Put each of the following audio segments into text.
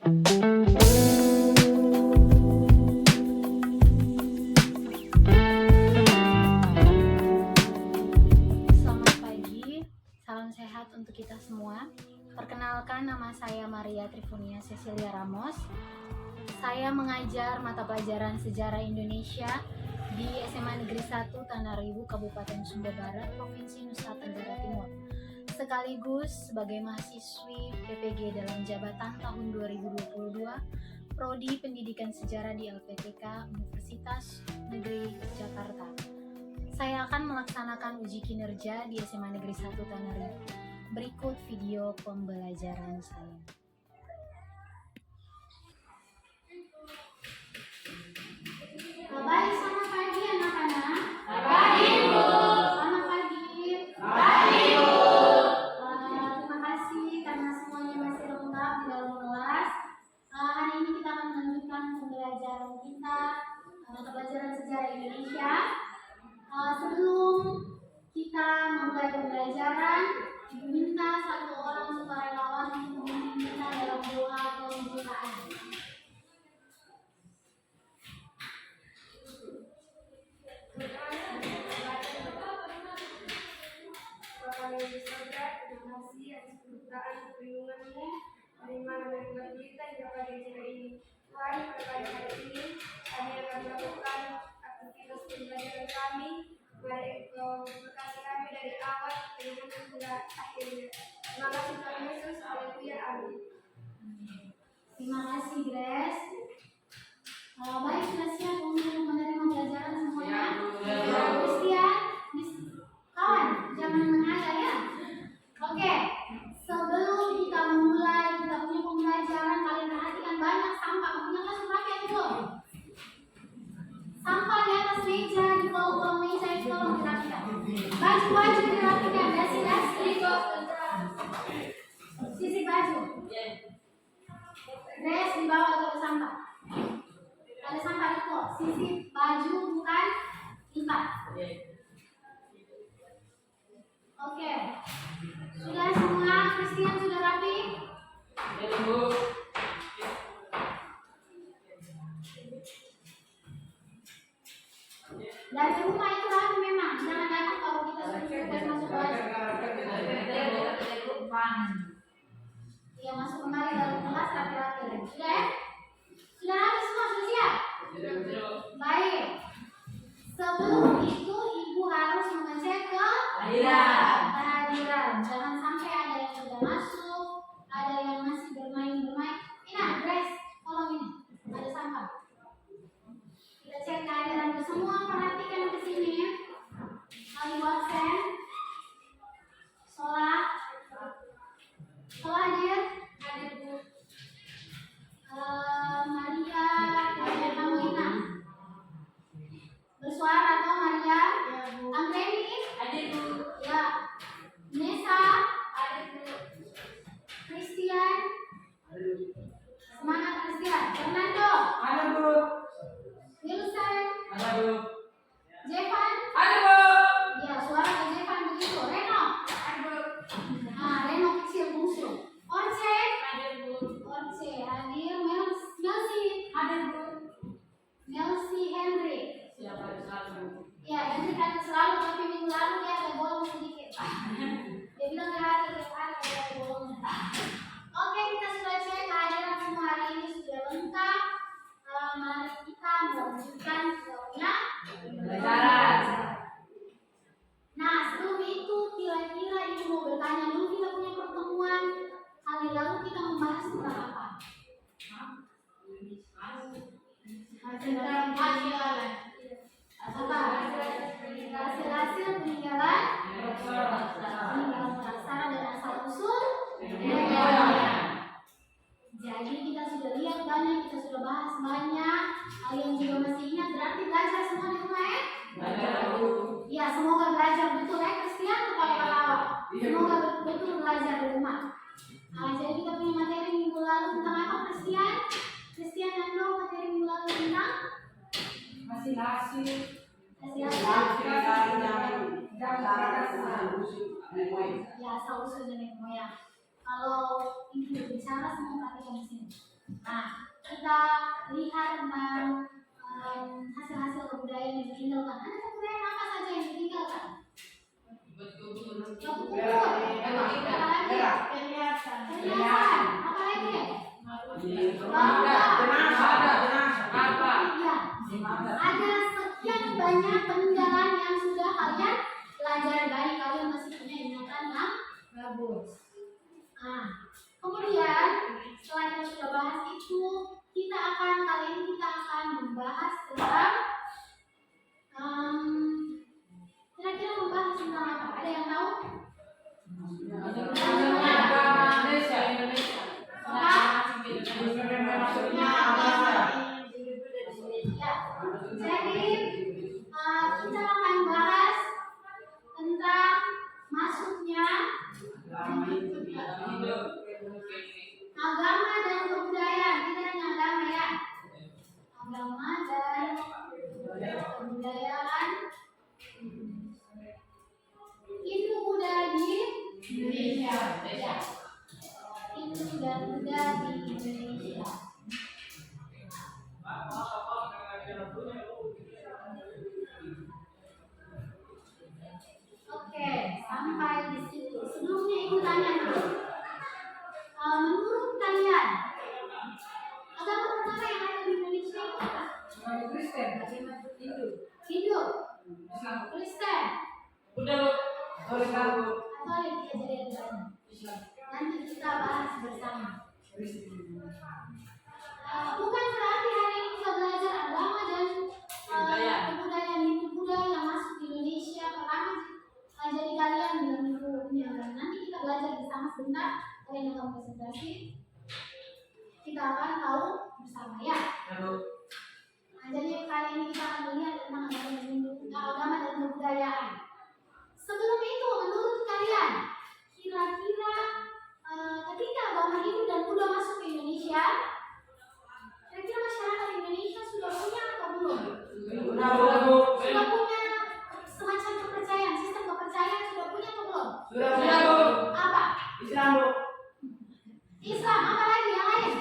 Selamat pagi, salam sehat untuk kita semua. Perkenalkan, nama saya Maria Trifunia Cecilia Ramos. Saya mengajar mata pelajaran Sejarah Indonesia di SMA Negeri 1 Tanaribu, Kabupaten Sumba Barat, Provinsi Nusa Tenggara Timur. Sekaligus sebagai mahasiswi PPG dalam jabatan tahun 2022, Prodi Pendidikan Sejarah di LPTK Universitas Negeri Jakarta. Saya akan melaksanakan uji kinerja di SMA Negeri 1 Tanaribu. Berikut video pembelajaran saya. Baik, selamat pagi anak-anak. Pagi, Bu. Selamat pagi. Pagi, Bu. Terima kasih karena semuanya masih lengkap di dalam kelas. Hari ini kita akan melanjutkan pembelajaran kita, mata pelajaran Sejarah Indonesia. Sebelum kita memulai pembelajaran, Ibu minta satu orang sukarelawan untuk memimpin kita dalam doa pembukaan. Bapak Ibu Saudara, terima kasih atas kebukaan perlindungan-Mu dari mana membuat kita hingga pada acara ini. Tuhan, pada hari ini kami akan melakukan aktivitas pembelajaran kami. Mari Engkau berkati kami dari awal hingga akhirnya. Terima kasih Tuhan Yesus. Haleluya. Amin. Terima kasih, Grace. Baik, sudah siap untuk menerima pelajaran semuanya? Ya, Bu. Christian, kawan, jangan mengajar ya. Oke, sebelum kita memulai kita punya pembelajaran, kalian perhatikan banyak sampah. Punya kelas berapa itu? Sampah di atas meja, di bawah meja itu tolong dirapikan. Baju-baju dirapikan, dasi-dasi. Sisi baju. Dress di bawah itu sampah. Ada sampah itu, sisi baju bukan lipat. Oke. Sudah semua? Christian sudah rapi? Ya, Bu. Dari rumah itu rapi memang. Jangan datang kalau kita sudah masuk kelas. Iya, masuk kembali dalam kelas rapi-rapi lagi. Sudah ya? Sudah rapi semua? Sudah siap? Baik. Sebelum itu ibu harus mengecek kehadiran. Jangan sampai ada yang sudah masuk, ada yang masih bermain-bermain. Ini Grace, tolong ini. Ada sampah. Kita cek kehadiran semua. Perhatikan ke sini. Ali Watson, Sola hadir. Hadir, Bu. Maria, Maria Kamuina. Bersuara atau Maria? Ya, Bu. Anggreni? Hadir, Bu. Ya. Nesa? Hadir, Bu. Christian? Semangat Christian. Fernando? Ada, Bu. Wilson? Ada, Bu. Jevan? Ada, Bu. Ya, suara ke Jevan begitu. Reno? Ada, Bu. Reno kecil bungsu. Orce? Hadir, Bu. Orce hadir. Melsi? Hadir, Bu. Melsi Henry? Siapa di sana, Bu? Ya, Henry kan selalu, tapi minggu lalu dia ada bolong sedikit. Dia bilang gak hadir, ada bolongnya. Oke, kita sudah cek kehadiran semua hari ini sudah lengkap. Mari kita melanjutkan videonya. Pembelajaran. Nah, sebelum itu kira-kira ibu mau bertanya dulu, kita punya pertemuan kali lalu kita membahas tentang apa? Tentang apa? Hasil-hasil peninggalan prasara dan asal usul negaranya. Jadi kita sudah lihat banyak, kita sudah bahas banyak. Kalian juga masih ingat, berarti belajar semua di rumah ya? Belajar, Bu. Ya, semoga belajar betul ya Christian, ketawa-ketawa. Semoga betul belajar di rumah. Jadi kita punya materi minggu lalu tentang apa Christian? Christian dan Bro, materi minggu lalu tentang Hasil-hasil. Ya, asal usul dan nenek moyang. Kalau ini berbicara semua perhatikan di sini. Nah, kita lihat tentang hasil-hasil kebudayaan yang ditinggalkan. Ada kebudayaan apa saja yang ditinggalkan? Perhiasan. Apa lagi? Ada sekian banyak peninggalan yang sudah kalian pelajari, baik kalian masih punya ingatan yang bagus. Nah, kemudian setelah kita sudah bahas itu, kali ini kita akan membahas tentang kira-kira membahas tentang apa? Ada yang tahu? Jadi kita akan bahas tentang masuknya agama dan kebudayaan. Kita hanya agama ya. Agama dan kebudayaan Hindu Buddha di Indonesia. Ya. Hindu dan Buddha di Indonesia. Oke, sampai di situ. Sebelumnya ibu tanya dulu. Menurut kalian, agama pertama yang ada di Indonesia itu apa? Kristen, Hindu, Kristen, atau yang kita jadi agama? Nanti kita bahas bersama. Bukan berarti hari ini kita belajar agama dan kebudayaan Hindu Buddha yang masuk di Indonesia pertama. Jadi kalian bilang dulunya, nanti kita belajar bersama sebentar. Kalian akan konsentrasi. Kita akan tahu bersama ya. Nah, jadi kali ini kita akan melihat tentang agama dan kebudayaan. Sebelum itu, menurut kalian, kira-kira ketika agama Hindu dan Buddha masuk ke Indonesia, kira-kira masyarakat Indonesia sudah punya atau belum? Sudah punya semacam kepercayaan, sistem kepercayaan sudah punya atau belum? Apa? Islam, apa lagi yang lain?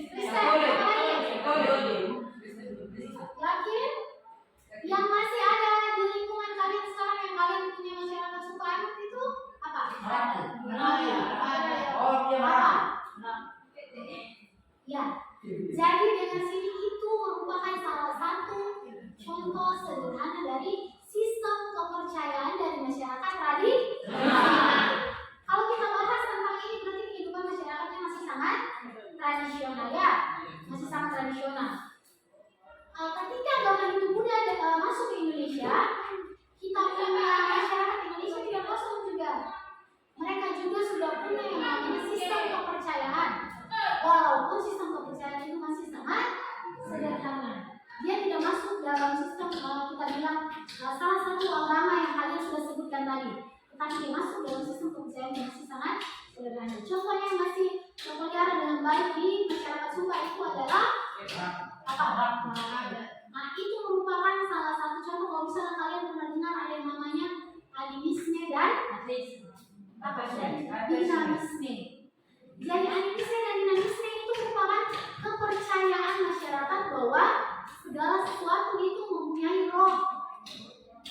Kristen, apa lagi? Yakin? Yang masih ada di lingkungan kalian sekarang yang kalian punya masyarakat suku Anak itu apa? Ya. Jadi dengan sini itu merupakan salah satu contoh sederhana dari sistem kepercayaan dari masyarakat tradisional. Kalau kita bahas tentang ini berarti kehidupan masyarakatnya masih sangat tradisional ya, masih sangat tradisional. Ketika agama Hindu Buddha masuk ke Indonesia, kita punya masyarakat Indonesia tidak masuk juga. Mereka juga sudah punya yang namanya sistem kepercayaan. Walaupun sistem kepercayaan itu masih sangat sederhana, dia tidak masuk dalam sistem kita bilang salah satu agama yang kalian sudah sebutkan tadi. Tetapi dia masuk dalam sistem kepercayaan yang masih sangat sederhana. Contohnya yang masih terpelihara dengan baik di masyarakat Sumba itu adalah apa? Nah, itu merupakan salah satu contoh. Kalau misalnya kalian pernah dengar ada yang namanya animisme dan dinamisme. Jadi animisme dan dinamisme itu merupakan kepercayaan masyarakat bahwa segala sesuatu itu mempunyai roh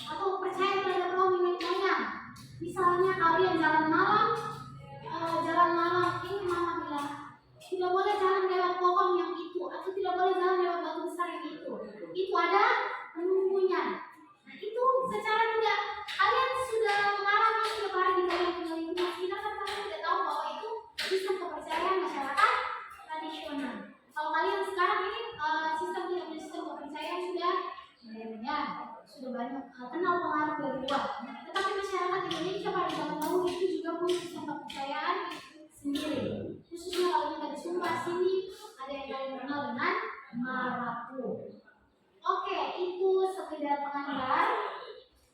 atau percaya terhadap roh nenek moyang. Misalnya kalian jalan malam ini mama bilang tidak boleh jalan lewat pohon yang itu atau tidak boleh jalan lewat batu besar yang itu ada penunggunya. Nah itu secara tidak kalian sudah mengalami setiap hari di dalam lingkungan kita kan kalian tidak tahu bahwa itu sistem kepercayaan masyarakat tradisional. Kalau kalian sekarang ini sistem kepercayaan sudah banyak kenal pengaruh dari luar. Tetapi masyarakat Indonesia pada zaman dahulu itu juga punya sistem kepercayaan sendiri. Khususnya kalau kita di Sumba sini ada yang kalian kenal dengan Marapu. Oke, itu sekedar pengantar.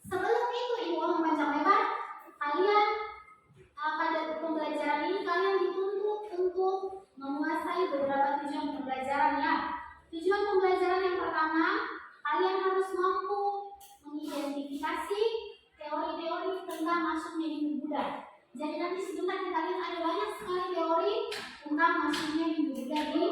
Sebelum itu ibu panjang lebar, kalian pada pembelajaran ini kalian dituntut untuk menguasai beberapa tujuan pembelajaran ya. Tujuan pembelajaran yang pertama, kalian harus mampu mengidentifikasi teori-teori tentang masuknya Hindu Buddha. Jadi nanti sebentar kita lihat ada banyak sekali teori tentang masuknya Hindu Buddha di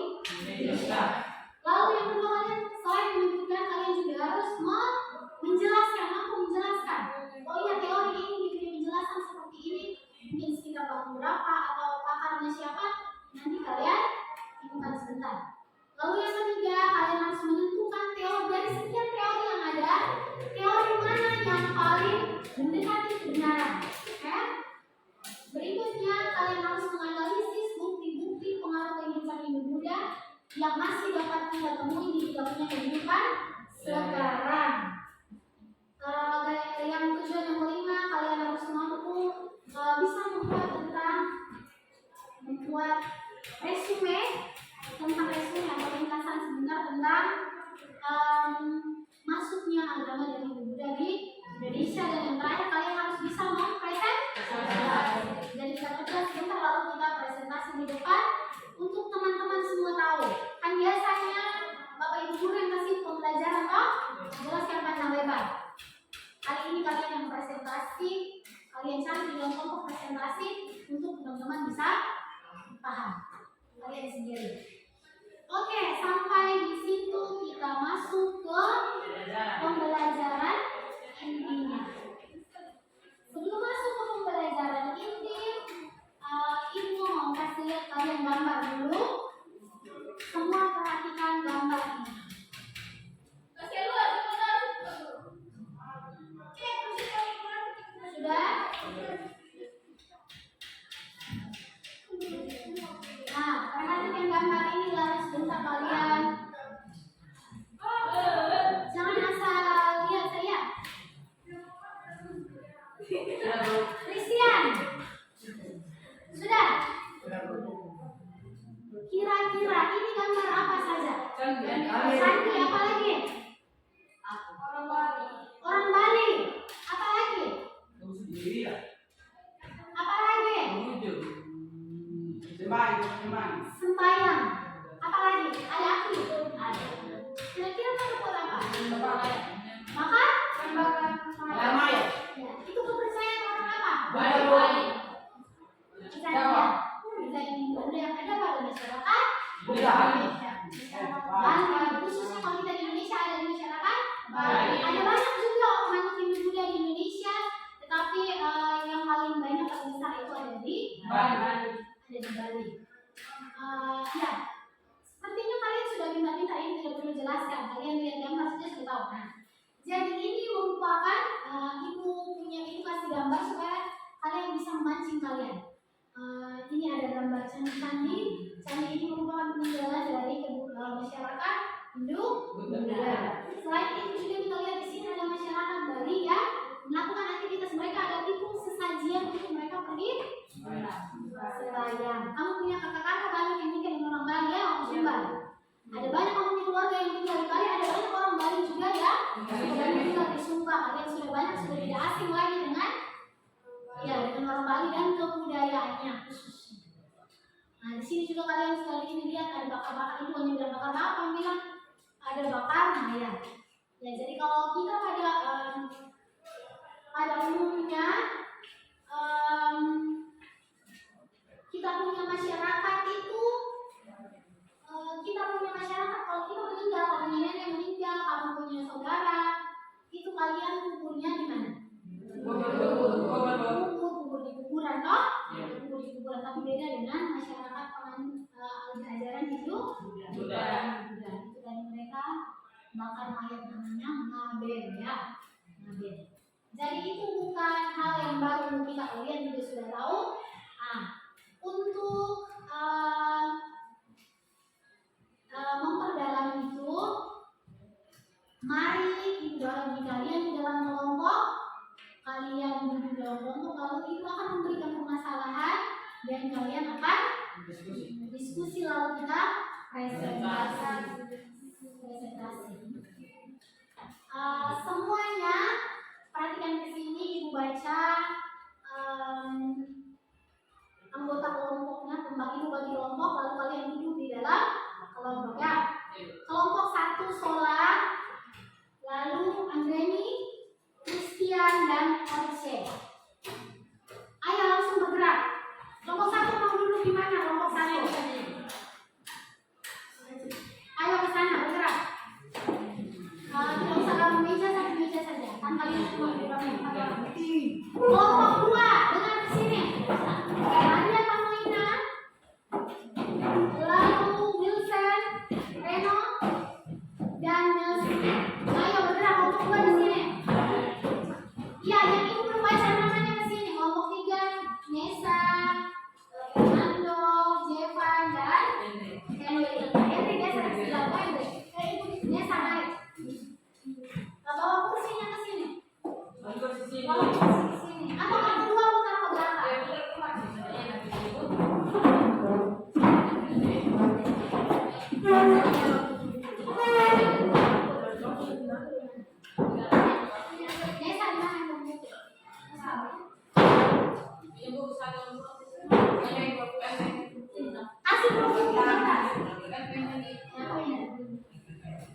sebentar. Lalu yang ketiga, kalian harus menentukan teori dari sekian teori yang ada, teori mana yang paling mendekati kebenaran. Oke? Berikutnya, kalian harus menganalisis bukti-bukti pengaruh kehidupan Hindu Buddha yang masih dapat kita temui di kita punya kehidupan sekarang. Yang tujuan yang kelima, kalian harus mampu bisa membuat resume atau ringkasan sebentar tentang masuknya agama dari Hindu Buddha di Indonesia. Dan yang terakhir, kalian harus bisa mempresentasi. Jadi kita kerja sebentar lalu kita presentasi di depan untuk teman-teman semua tahu. Kan biasanya Bapak Ibu guru yang kasih pembelajaran jelaskan panjang lebar. Kali ini kalian yang presentasi, kalian cari di dalam kelompok presentasi untuk teman-teman bisa paham kalian sendiri. Oke, sampai di situ kita masuk ke pembelajaran intinya. Sebelum masuk ke pembelajaran inti, Ibu mau kasih lihat kalian gambar dulu. Semua perhatikan gambar ini. Sudah? Nah, perhatikan gambar ini lalu sebentar kalian. Jangan asal lihat saya. Christian. Sudah? Kira-kira ini gambar apa saja? Sandi, apa lagi? Orang Bali. Apa lagi? Apa lagi? Sembayang. Apa lagi? Ada api. Kira-kira kamu buat apa? Makan? Ya, itu kepercayaan orang apa? Kita ini Buddha yang ada pada masyarakat. Bali, khususnya kalau kita di Indonesia ada di masyarakat. Ada banyak juga umat Hindu Buddha di Indonesia, tetapi yang paling banyak paling besar itu ada di Bali. Ya, sepertinya kalian sudah minta ini tidak perlu jelaskan. Kalian lihat gambar saja sudah tahu. Nah, jadi ini merupakan ibu kasih gambar supaya kalian bisa memancing kalian. Ini ada gambar candi. Candi ini merupakan peninggalan dari masyarakat Hindu Buddha. Selain itu juga kita lihat di sini ada masyarakat Bali yang melakukan aktivitas mereka, ada tikung sesajian untuk mereka pergi sembahyang. Kamu punya kakak-kakak banyak yang tinggal di orang Bali ya, orang Sumba. Ada banyak kamu punya keluarga yang tinggal di Bali, ada banyak orang Bali juga ya yang tinggal di Sumba. Kalian sudah banyak sudah tidak asing lagi dengan orang Bali dan kebudayaannya khususnya. Nah, di sini juga kalian sekali ini lihat ada bakar-bakar, itu hanya bilang bakar apa, yang bilang ada bakar maya. Ya, jadi kalau kita pada umumnya kita punya masyarakat itu kalau kita meninggal, kalau punya nenek meninggal, kamu punya saudara, itu kalian kuburnya di mana? Kubur di kuburan toh? Kubur di kuburan, tapi beda dengan masyarakat ajaran Hindu Buddha. Itu dari mereka bakar mayat namanya ngabed ya. Ngabed. Jadi itu bukan hal yang baru, kita kalian juga sudah tahu. Untuk memperdalam itu, mari bagi kalian di dalam kelompok, kalian duduk dalam kelompok, lalu itu akan memberikan permasalahan dan kalian akan diskusi lalu kita presentasi. Semuanya perhatikan ke sini, ibu baca anggota kelompoknya, ibu bagi kelompok, lalu kalian duduk di dalam kelompok ya. Kelompok 1 Sola, lalu Anggeni, Christian dan Orishe. Ayo langsung bergerak. Kelompok 1 mau duduk di mana? Kelompok 1. Ayo ke sana bergerak. Tidak usah dalam meja, satu meja saja. Kan kalian semua di dalam meja. Kelompok 2 dengar di sini. Maria Pamoina, lalu Wilson,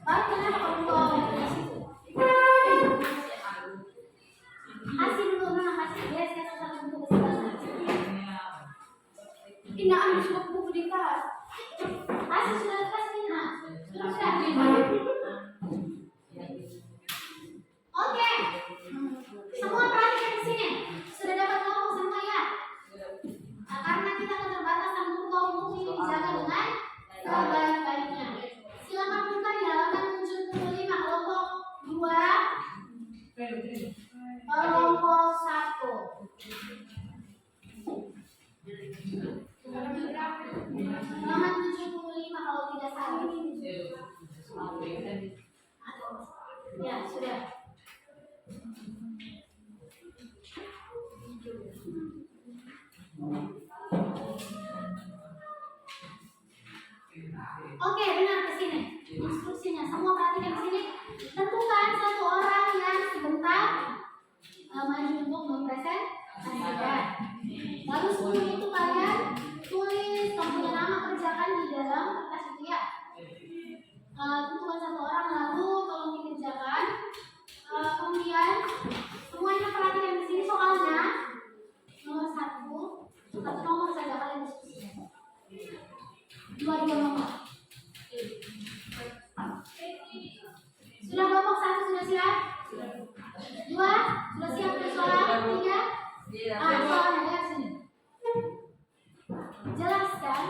Baru kenapa kamu bawa di situ? Kasih dulu, nah kasih dia satu buku ke sebelah. Ini ambil semua buku di tas. Kasih sudah kasih nah. Sudah. Oke. Semua perhatikan di sini. Sudah dapat ngomong sama ya? Nah, karena kita keterbatasan buku ini dijaga dengan sebaik-baiknya. Silakan buka di halaman 75 kelompok 2, kelompok 1. Halaman 75 kalau tidak salah. Ya, sudah. Oke, benar ke sini. Instruksinya semua perhatikan di sini. Tentukan satu orang yang sebentar maju untuk mempresentasikan. Lalu sebelum itu kalian tulis kamu punya nama, kerjakan di dalam kertas itu ya. Tentukan satu orang lalu tolong dikerjakan. Kemudian semuanya perhatikan di sini soalnya nomor 1 nomor saja kalian diskusikan. 2 nomor. Sudah kelompok 1 sudah siap? 2 sudah siap untuk soal? 3? Soalnya lihat sini. Jelaskan.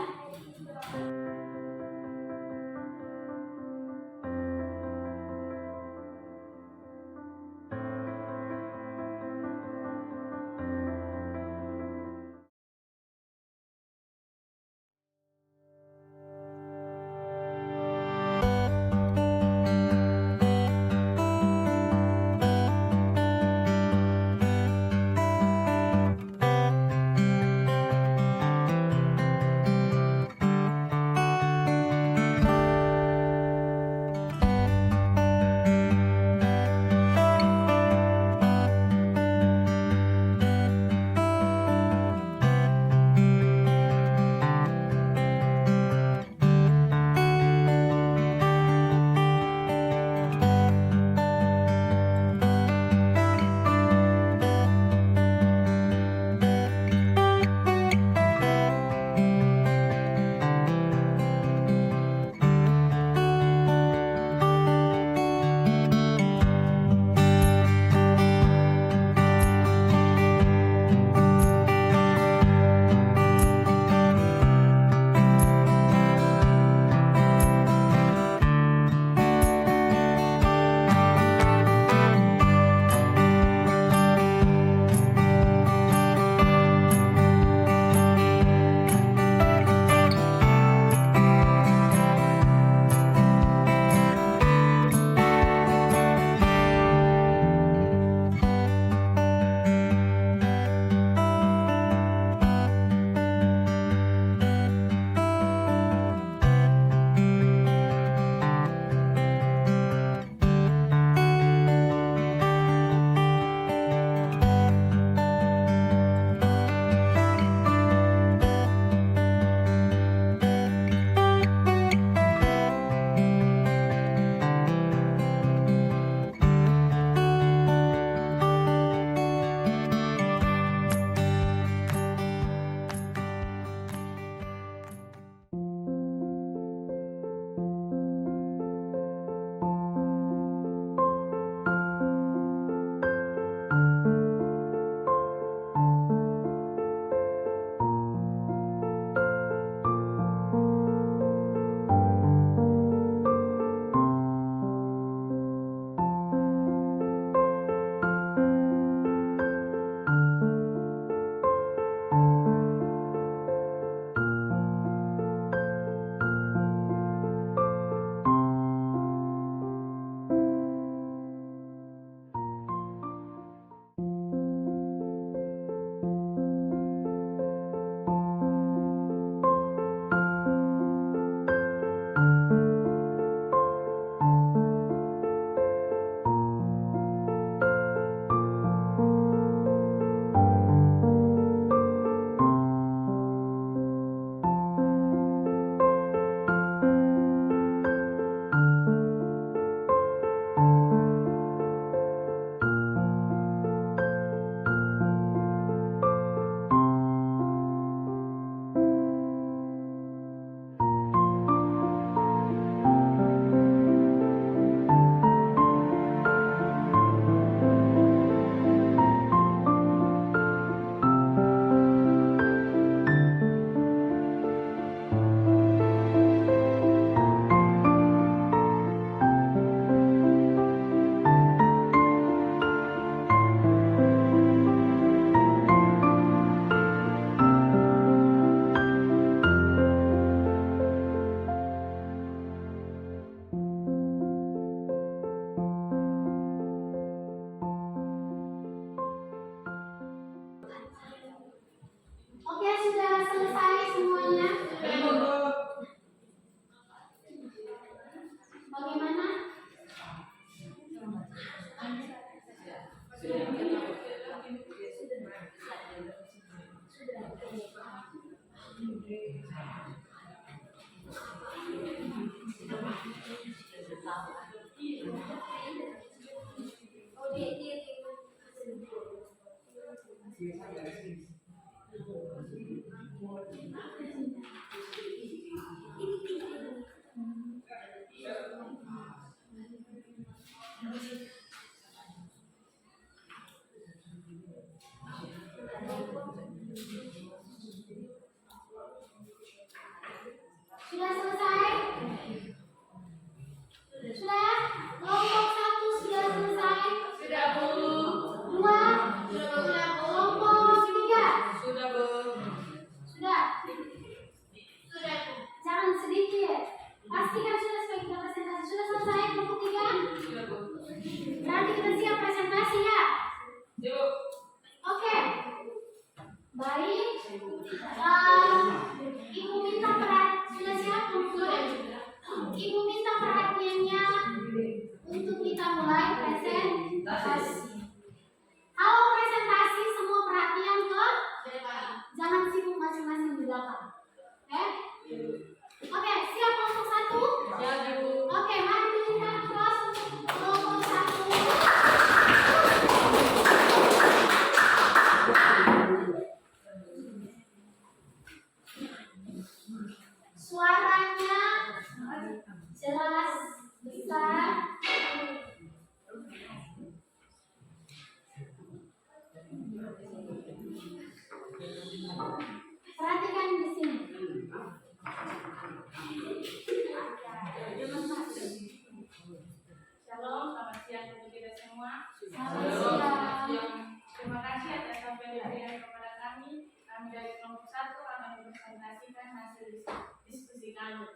Selamat siang. Terima kasih atas pemberian kepada kami. Kami dari kelompok 1 akan mempresentasikan hasil diskusi kami.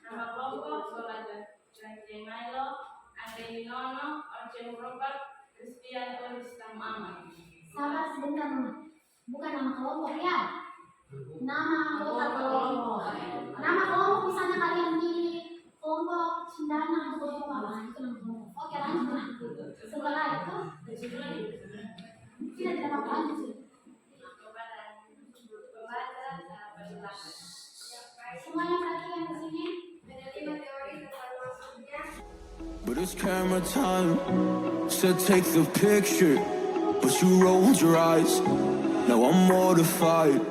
Nama kelompok Solaja Janjay Milo, Andrei Nono, Arjen Robert, Kristianto Riztam Ahmad. Sabar sebentar, bukan nama kelompok ya. Nama anggota kelompok. Nama kelompok misalnya kalian pilih kelompok Cendana atau kelompok apa? Itu nama kelompok. Oke, lanjut. Setelah itu tidak apa-apa, lanjut sih. Semuanya perhatikan ke sini. Ada 5 teori tentang masuknya. But it's camera time. Said take the picture, but you rolled your eyes. Now I'm mortified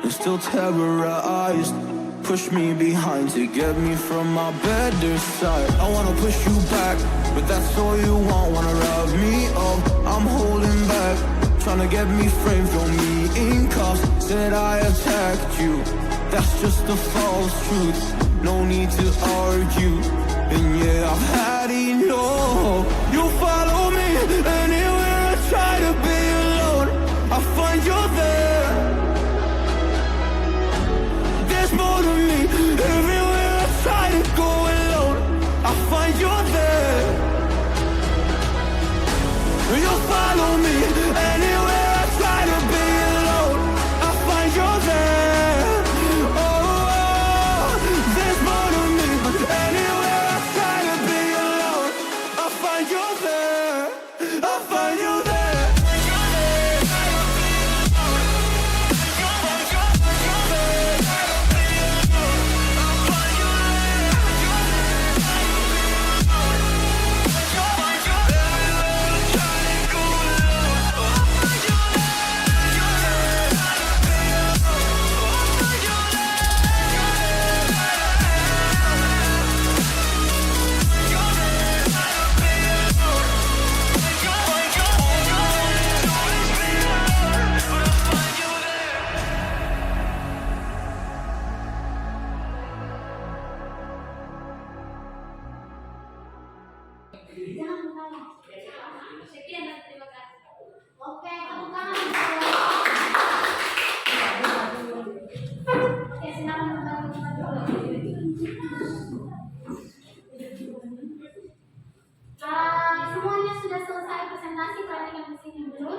and still terrorized. Push me behind to get me from my better side. I wanna push you back, but that's all you want. Wanna rub me up, I'm holding back. Tryna get me framed, throw me in cuffs. Said I attacked you, that's just a false truth. No need to argue, and yeah, I've had enough. You follow me anywhere I try to be alone. I find you there. There's more to me. Everywhere I try to go alone, I find you there. You follow me anywhere I try to be alone, I find you there. Oh, there's more to me. Anywhere I try to be alone, I find you there. I find you there. Jangan bertanya. Sekian dan terima kasih. Oke, tepuk tangan. Oke, silakan membantu semuanya sudah selesai presentasi, perhatikan di sini dulu.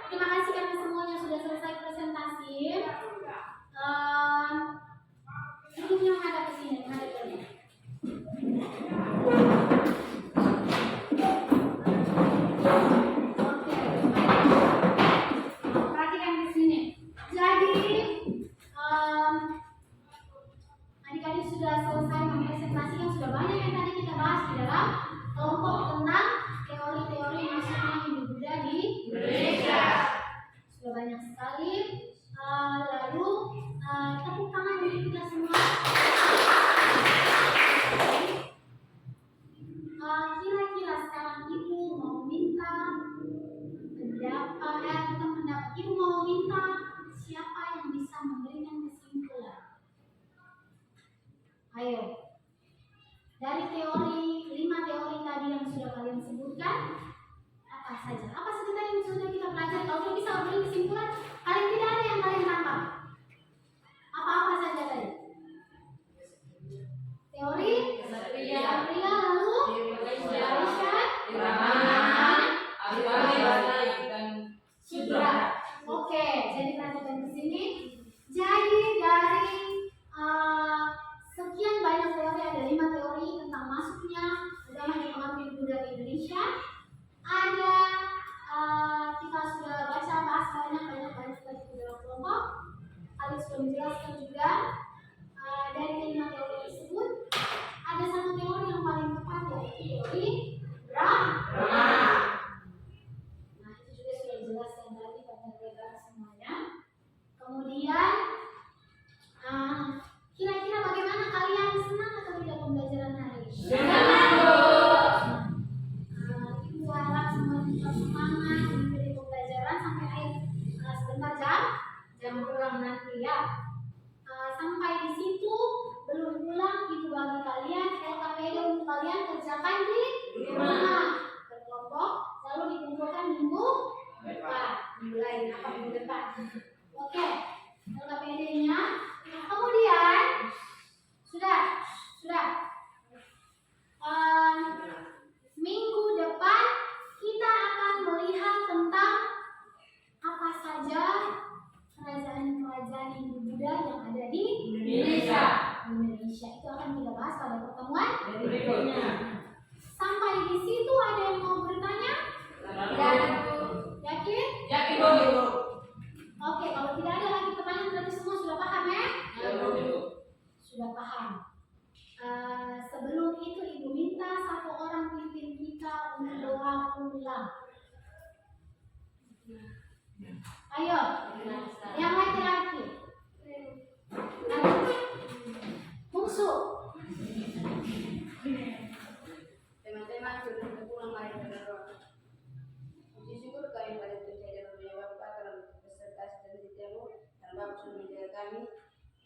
Terima kasih karena semuanya sudah selesai presentasi. Sebelumnya menghadap ke sini, menghadap ke sini. Oke, perhatikan di sini. Jadi, adik-adik sudah selesai mempresentasikan, sudah banyak yang tadi kita bahas di dalam kelompok tentang teori-teori masuknya Hindu-Buddha di Indonesia. Sudah banyak sekali. Lalu tepuk tangan dulu kita semua. Kira-kira sekarang ibu mau minta ibu mau minta siapa yang bisa memberikan kesimpulan? Ayo, dari teori 5 teori tadi yang sudah kalian sebutkan, apa saja? Apa saja tadi yang sudah kita pelajari? Kalau bisa beri kesimpulan, paling tidak ada yang kalian tangkap. Apa-apa saja tadi? Teori, Satria, lalu Sudra. Oke, jadi perhatikan di sini. Jadi dari sekian banyak teori, ada 5 teori tentang masuknya agama Hindu-Buddha ke Indonesia. Ada kita sudah baca bahas banyak tadi di dalam kelompok. Kalian sudah menjelaskan juga dari kelima teori tersebut. Ada satu teori yang paling tepat, yaitu teori Brahma. Nah, itu juga sudah dijelaskan tadi pada rekan semuanya. Kemudian kira-kira bagaimana kalian, senang atau tidak pembelajaran hari ini? Ibu harap semuanya tetap semangat mengikuti pembelajaran sampai akhir sebentar jam pulang nanti ya. Sampai di situ belum pulang, ibu bagi kalian LKPD untuk kalian kerjakan di rumah berkelompok kita bahas pada pertemuan Berikutnya. Sampai di situ ada yang mau bertanya? Tidak. Yakin? Yakin Bu. Oke, kalau tidak ada lagi pertanyaan berarti semua sudah paham ya? Ya Bu. Sudah paham. Sebelum itu Ibu minta satu orang pimpin kita untuk doa ulang. Ayo, yang laki-laki. Bungsu. Teman-teman, sebelum kita pulang mari kita berdoa. Puji syukur kami pada Tuhan dan Roh Bapa dalam beserta dan setiamu dan Bapa sudah menjaga kami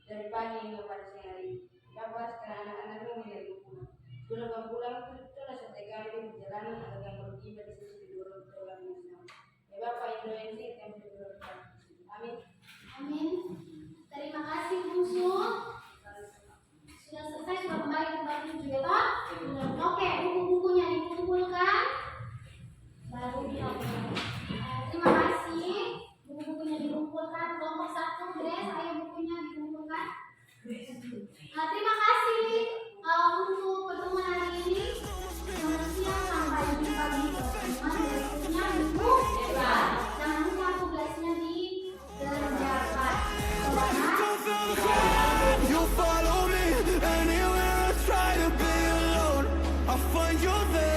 dari pagi hingga pada siang hari ini. Bapa, sekarang anak-anakmu menjadi pulang. Sebelum kami pulang, tolong sertai kami di perjalanan agar kami bertiba di sisi kedua orang tua kami bersama. Ya Bapa, yang doa ini kami berdoa. Amin. Amin. Terima kasih Bungsu. Sudah selesai, sudah kembali ke tempat juga toh? Oke, buku-bukunya dikumpulkan. Baru kita terima kasih. Buku-bukunya dikumpulkan. Kelompok 1, Grace, ayo bukunya dikumpulkan. Terima kasih untuk pertemuan hari ini. Selamat siang, sampai jumpa di pertemuan berikutnya. Ibu, jangan lupa tugasnya dikerjakan. You'll follow me anywhere I try to be alone. I'll find you there.